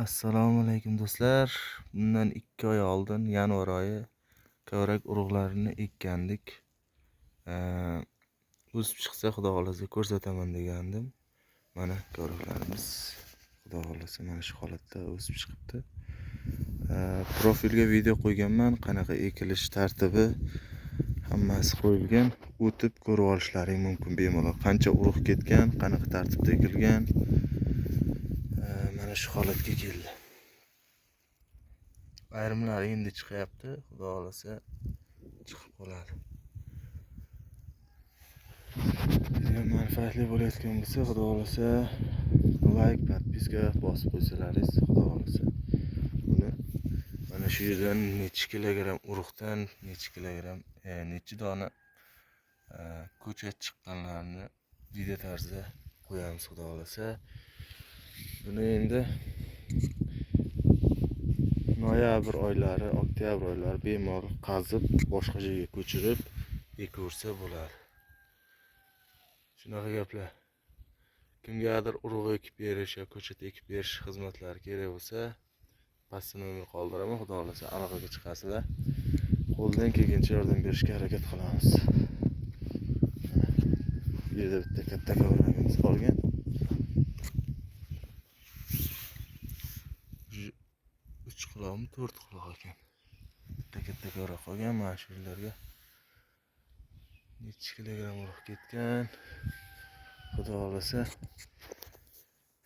Assalomu alaykum do'stlar. Bundan 2 oy oldin yanvar oyi kavrak urug'larini ekkandik. O'sib chiqsa xudo xolasa ko'rsataman degandim. Mana kavraklarimiz xudo xolasa mana shu holatda o'sib chiqibdi. Profilga video qo'yganman, qanaqa ekilish tartibi hammasi qo'yilgan. O'tib ko'rib olishlaring mumkin bemalol. Qancha urug' ketgan, qanaqa tartibda ekilgan. Mana shu holatga keldi. Ayrimlari endi chiqyapti, xudo xolasa chiqib qoladi. Video manfaatli bo'layotgan bo'lsa, xudo xolasa like, podpiska bosib qo'ysalaringiz, xudo xolasa. Buni mana shu yerdan necha kilogramm urug'dan necha kilogramm, necha dona ko'chat chiqqanlarini video tarzida qo'yamiz, xudo xolasa. Buni endi noyabr oylari, oktyabr oylari bemalol qazib, boshqa joyga ko'chirib ekaversa bo'ladi. Shunaqa gaplar. Kimgadir urug' ekib berish yoki ko'chat ekib berish xizmatlari kerak bo'lsa, pastda nomer qoldiraman, xudo xolasa aloqaga chiqasizlar. Qo'ldan kelgancha yordam berishga harakat qilamiz. Bu yerda bitta katta kavragimiz qolgan. 3 quloqmi, 4 quloq ekan. Bitta katta kavrak qolgan. Mana shu yerlarga necha kilogramm urug' ketgan. Xudo xolasa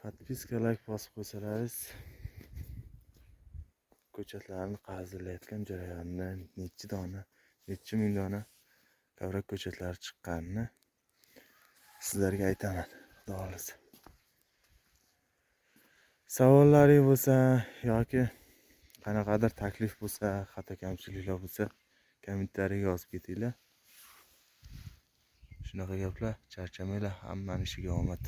podpiska, like bosib qo'ysalaringiz ko'chatlarni qazilayotgan jarayondan necha dona, necha ming dona kavrak ko'chatlari chiqqanini sizlarga aytaman, xudo xolasa. Savollaringiz bo'lsa yoki qanaqadir taklif bo'lsa, xato kamchiliklar bo'lsa, kommentariyaga yozib ketinglar. Shunaqa gaplar, charchamanglar, hammaning ishiga omad.